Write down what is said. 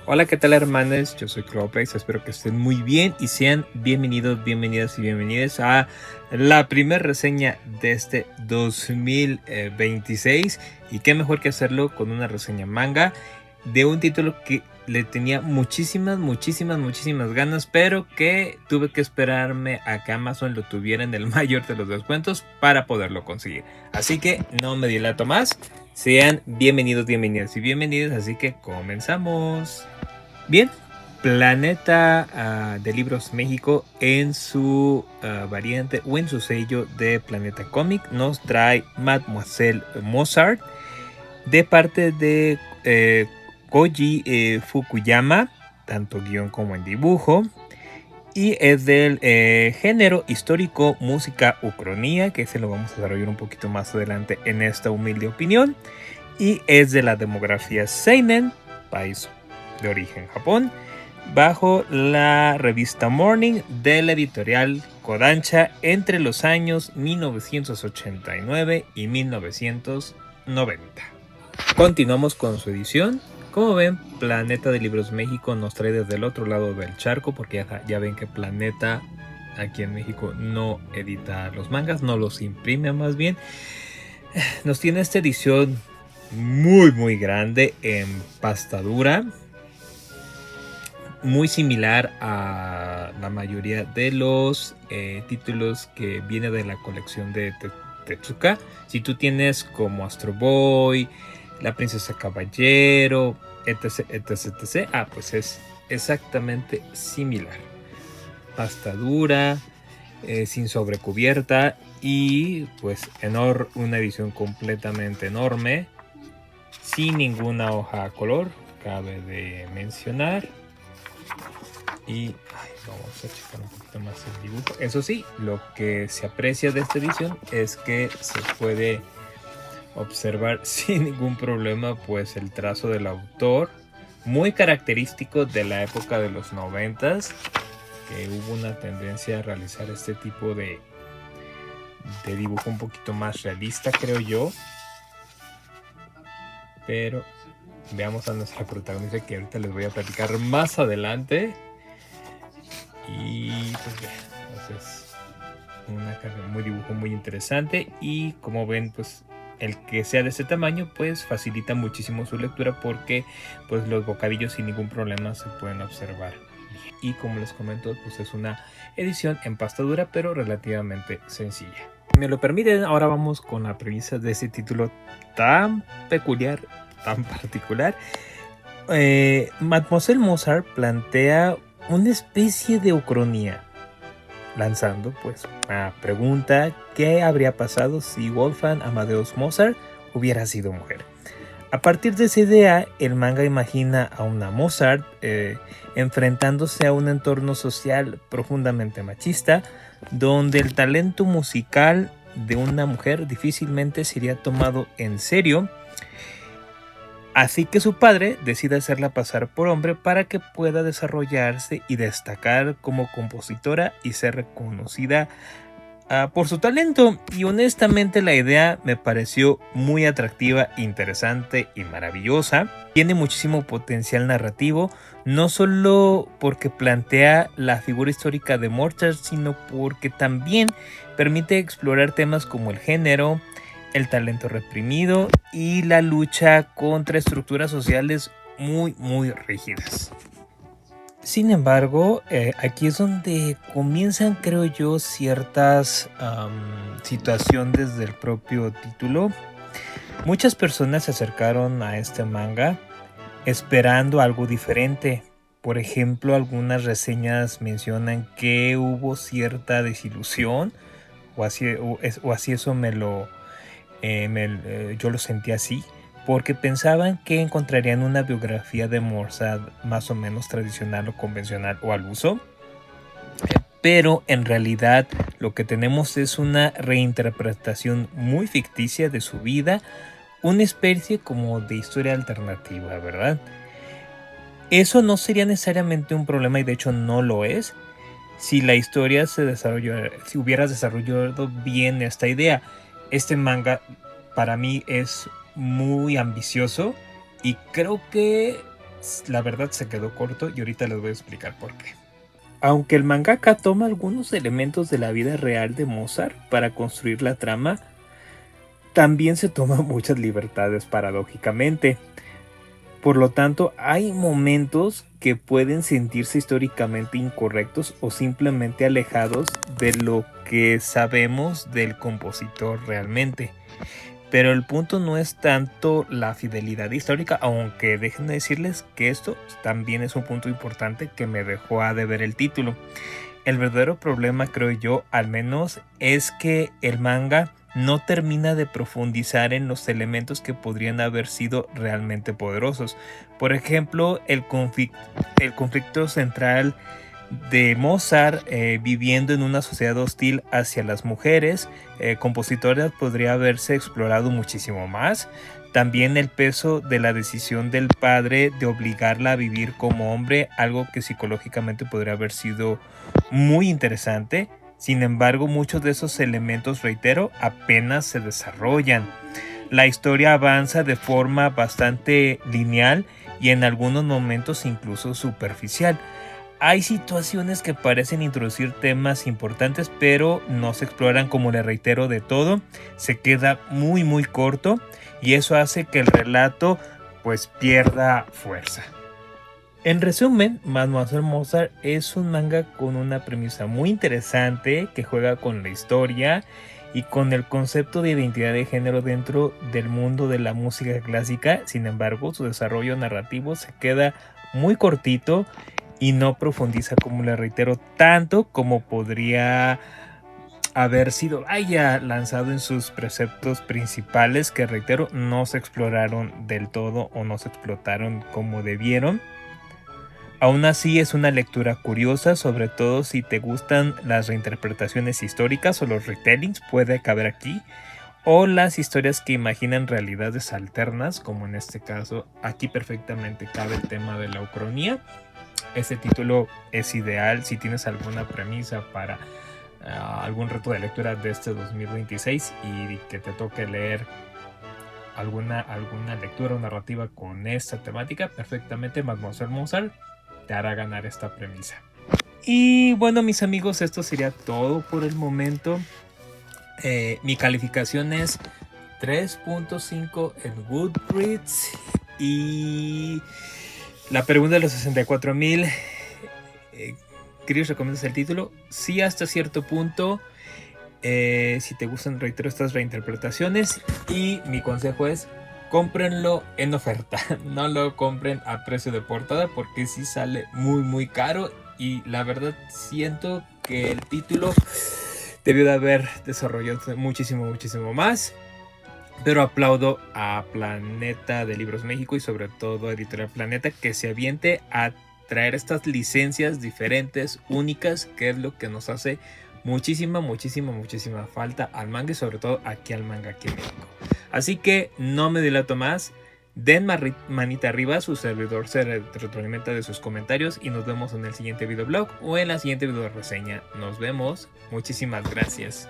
Hola, ¿qué tal, hermanos? Yo soy Clopex, espero que estén muy bien y sean bienvenidos, bienvenidas y bienvenidas a la primera reseña de este 2026. Y qué mejor que hacerlo con una reseña manga de un título que le tenía muchísimas ganas, pero que tuve que esperarme a que Amazon lo tuviera en el mayor de los descuentos para poderlo conseguir. Así que no me dilato más. Sean bienvenidos, bienvenidas y bienvenidas, así que comenzamos. Bien, Planeta de Libros México en su variante o en su sello de Planeta Comic nos trae Mademoiselle Mozart de parte de Koji Fukuyama, tanto guión como en dibujo. Y es del género histórico música ucronía, que se lo vamos a desarrollar un poquito más adelante en esta humilde opinión. Y es de la demografía Seinen, país de origen Japón, bajo la revista Morning de la editorial Kodansha entre los años 1989 y 1990. Continuamos con su edición. Como ven, Planeta de Libros México nos trae desde el otro lado del charco, porque ya ven que Planeta aquí en México no edita los mangas, no los imprime más bien. Nos tiene esta edición muy grande en pasta dura, muy similar a la mayoría de los títulos que viene de la colección de Tezuka. Si tú tienes como Astro Boy, La Princesa Caballero, etc, pues es exactamente similar. Pasta dura, sin sobrecubierta y pues una edición completamente enorme, sin ninguna hoja a color, cabe de mencionar. Y vamos a checar un poquito más el dibujo. Eso sí, lo que se aprecia de esta edición es que se puede observar sin ningún problema pues el trazo del autor, muy característico de la época de los 90s, que hubo una tendencia a realizar este tipo de dibujo un poquito más realista, creo yo. Pero veamos a nuestra protagonista, que ahorita les voy a platicar más adelante. Y pues ya, entonces un dibujo muy interesante, y como ven pues el que sea de este tamaño pues facilita muchísimo su lectura, porque pues los bocadillos sin ningún problema se pueden observar. Y como les comento, pues es una edición en pasta dura pero relativamente sencilla. Me lo permiten, ahora vamos con la premisa de este título tan peculiar, tan particular. Mademoiselle Mozart plantea una especie de ucronía, lanzando pues una pregunta: ¿qué habría pasado si Wolfgang Amadeus Mozart hubiera sido mujer? A partir de esa idea, el manga imagina a una Mozart enfrentándose a un entorno social profundamente machista, donde el talento musical de una mujer difícilmente sería tomado en serio. Así que su padre decide hacerla pasar por hombre para que pueda desarrollarse y destacar como compositora y ser reconocida por su talento. Y honestamente la idea me pareció muy atractiva, interesante y maravillosa. Tiene muchísimo potencial narrativo, no solo porque plantea la figura histórica de Mozart, sino porque también permite explorar temas como el género, el talento reprimido y la lucha contra estructuras sociales muy rígidas. Sin embargo, aquí es donde comienzan, creo yo, ciertas situaciones del propio título. Muchas personas se acercaron a este manga esperando algo diferente. Por ejemplo, algunas reseñas mencionan que hubo cierta desilusión, o así eso yo lo sentí así, porque pensaban que encontrarían una biografía de Mozart más o menos tradicional o convencional o al uso, pero en realidad lo que tenemos es una reinterpretación muy ficticia de su vida, una especie como de historia alternativa, ¿verdad? Eso no sería necesariamente un problema, y de hecho no lo es, si la historia si hubieras desarrollado bien esta idea. Este manga para mí es muy ambicioso y creo que la verdad se quedó corto y ahorita les voy a explicar por qué. Aunque el mangaka toma algunos elementos de la vida real de Mozart para construir la trama, también se toma muchas libertades paradójicamente. Por lo tanto, hay momentos que pueden sentirse históricamente incorrectos o simplemente alejados de lo que sabemos del compositor realmente. Pero el punto no es tanto la fidelidad histórica, aunque déjenme decirles que esto también es un punto importante que me dejó a deber el título. El verdadero problema, creo yo, al menos, es que el manga no termina de profundizar en los elementos que podrían haber sido realmente poderosos. Por ejemplo, el conflicto central de Mozart viviendo en una sociedad hostil hacia las mujeres compositoras podría haberse explorado muchísimo más. También el peso de la decisión del padre de obligarla a vivir como hombre, algo que psicológicamente podría haber sido muy interesante. Sin embargo, muchos de esos elementos, reitero, apenas se desarrollan. La historia avanza de forma bastante lineal y en algunos momentos incluso superficial. Hay situaciones que parecen introducir temas importantes, pero no se exploran, como le reitero, de todo. Se queda muy corto y eso hace que el relato pues pierda fuerza. En resumen, Mademoiselle Mozart es un manga con una premisa muy interesante que juega con la historia y con el concepto de identidad de género dentro del mundo de la música clásica. Sin embargo, su desarrollo narrativo se queda muy cortito y no profundiza, como le reitero, tanto como podría haber sido haya lanzado en sus preceptos principales, que reitero no se exploraron del todo o no se explotaron como debieron. Aún así es una lectura curiosa, sobre todo si te gustan las reinterpretaciones históricas o los retellings, puede caber aquí, o las historias que imaginan realidades alternas, como en este caso aquí perfectamente cabe el tema de la ucronía. Este título es ideal si tienes alguna premisa para algún reto de lectura de este 2026 y que te toque leer alguna lectura o narrativa con esta temática. Perfectamente Mademoiselle Mozart te hará ganar esta premisa. Y bueno, mis amigos, esto sería todo por el momento. Mi calificación es 3.5 en Goodreads. Y la pregunta de los 64,000, ¿Chris, recomiendas el título? Sí, hasta cierto punto. Si te gustan, reitero, estas reinterpretaciones. Y mi consejo es: cómprenlo en oferta. No lo compren a precio de portada porque sí sale muy caro. Y la verdad siento que el título debió de haber desarrollado muchísimo más. Pero aplaudo a Planeta de Libros México y sobre todo a Editorial Planeta que se aviente a traer estas licencias diferentes, únicas, que es lo que nos hace muchísima falta al manga y sobre todo aquí al manga aquí en México. Así que no me dilato más, den manita arriba, su servidor se retroalimenta de sus comentarios y nos vemos en el siguiente videoblog o en la siguiente video reseña. Nos vemos, muchísimas gracias.